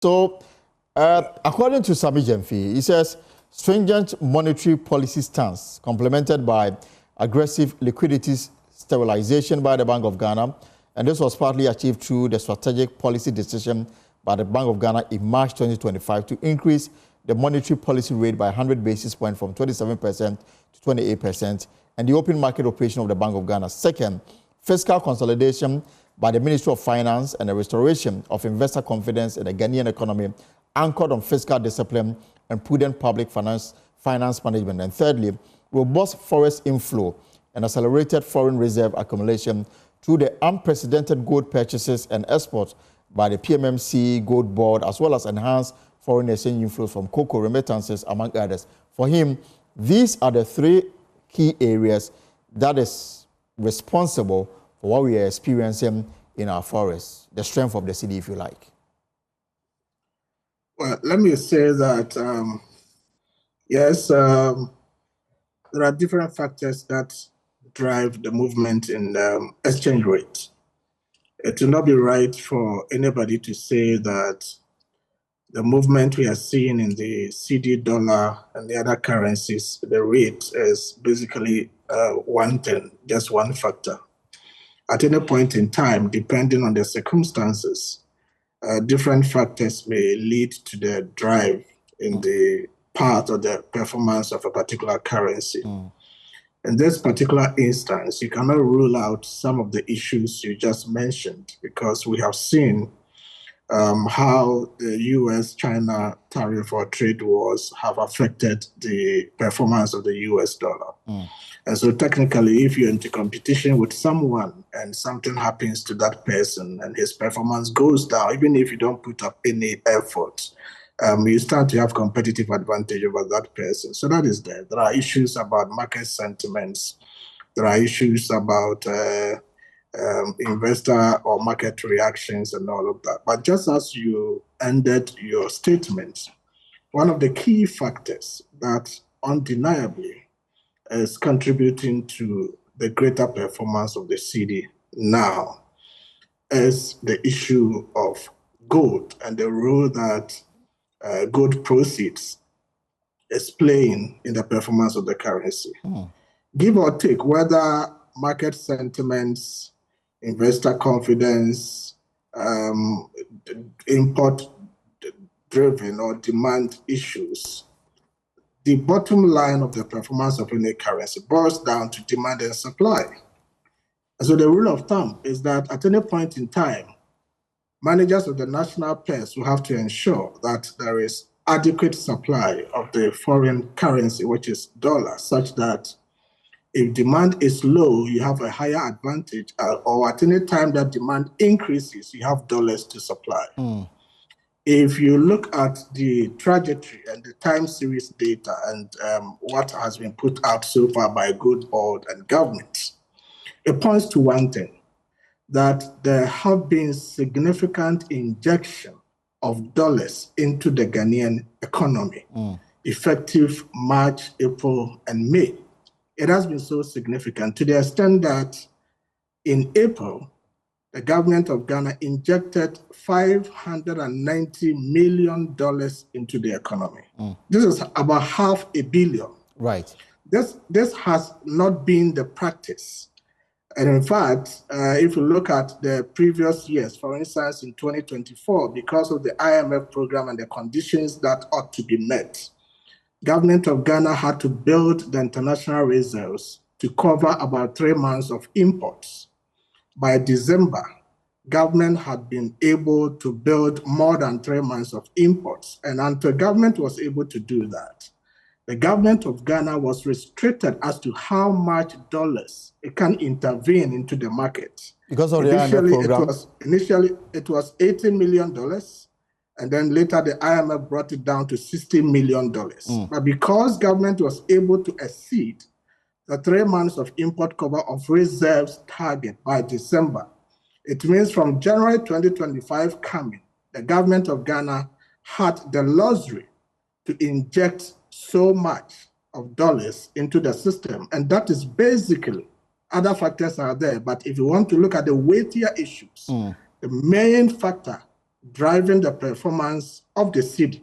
So, according to Sami Jemfi, he says stringent monetary policy stance complemented by aggressive liquidity stabilization by the Bank of Ghana, and this was partly achieved through the strategic policy decision by the Bank of Ghana in March 2025 to increase the monetary policy rate by 100 basis points from 27% to 28%, and the open market operation of the Bank of Ghana. Second, fiscal consolidation by the Ministry of Finance and the restoration of investor confidence in the Ghanaian economy anchored on fiscal discipline and prudent public finance management. And thirdly, robust forest inflow and accelerated foreign reserve accumulation through the unprecedented gold purchases and exports by the PMMC Gold Board, as well as enhanced foreign exchange inflows from cocoa remittances, among others. For him, these are the three key areas that is responsible for what we are experiencing in our forests, the strength of the city, if you like. Well, let me say that, yes, there are different factors that drive the movement in exchange rate. It will not be right for anybody to say that the movement we are seeing in the CD dollar and the other currencies, the rate is basically one thing, just one factor. At any point in time, depending on the circumstances, different factors may lead to the drive in the part of the performance of a particular currency. In this particular instance, you cannot rule out some of the issues you just mentioned, because we have seen how the US-China tariff or trade wars have affected the performance of the US dollar. And so technically, if you're into competition with someone and something happens to that person and his performance goes down, even if you don't put up any effort, you start to have competitive advantage over that person. So that is there. There are issues about market sentiments. There are issues about investor or market reactions and all of that. But just as you ended your statement, one of the key factors that undeniably is contributing to the greater performance of the city now is the issue of gold and the role that gold proceeds is playing in the performance of the currency. Give or take, whether market sentiments, investor confidence, import-driven or demand issues, the bottom line of the performance of any currency boils down to demand and supply. And so the rule of thumb is that at any point in time, managers of the national pairs will have to ensure that there is adequate supply of the foreign currency, which is dollar, such that if demand is low, you have a higher advantage, or at any time that demand increases, you have dollars to supply. If you look at the trajectory and the time series data and what has been put out so far by Gold Board and government, it points to one thing, that there have been significant injection of dollars into the Ghanaian economy, effective March, April, and May. It has been so significant to the extent that in April, the government of Ghana injected $590 million into the economy. This is about $500 million. Right. This has not been the practice. And in fact, if you look at the previous years, for instance, in 2024, because of the IMF program and the conditions that ought to be met, government of Ghana had to build the international reserves to cover about 3 months of imports. By December, government had been able to build more than 3 months of imports. And until government was able to do that, the government of Ghana was restricted as to how much dollars it can intervene into the market. Because of the IMF program? Initially, it was $80 million. And then later, the IMF brought it down to $60 million. But because government was able to exceed the 3 months of import cover of reserves target by December, it means from January 2025 coming, the government of Ghana had the luxury to inject so much of dollars into the system. And that is basically, other factors are there. But if you want to look at the weightier issues, the main factor driving the performance of the cedi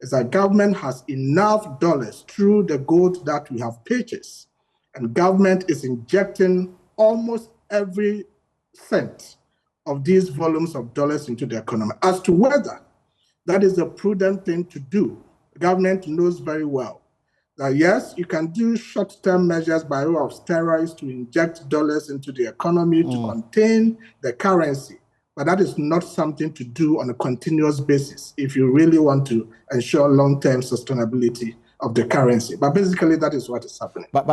is that government has enough dollars through the gold that we have purchased, and government is injecting almost every cent of these volumes of dollars into the economy. As to whether that is a prudent thing to do, the government knows very well that yes, you can do short-term measures by way of steroids to inject dollars into the economy to contain the currency, but that is not something to do on a continuous basis if you really want to ensure long-term sustainability of the currency. But basically, that is what is happening. But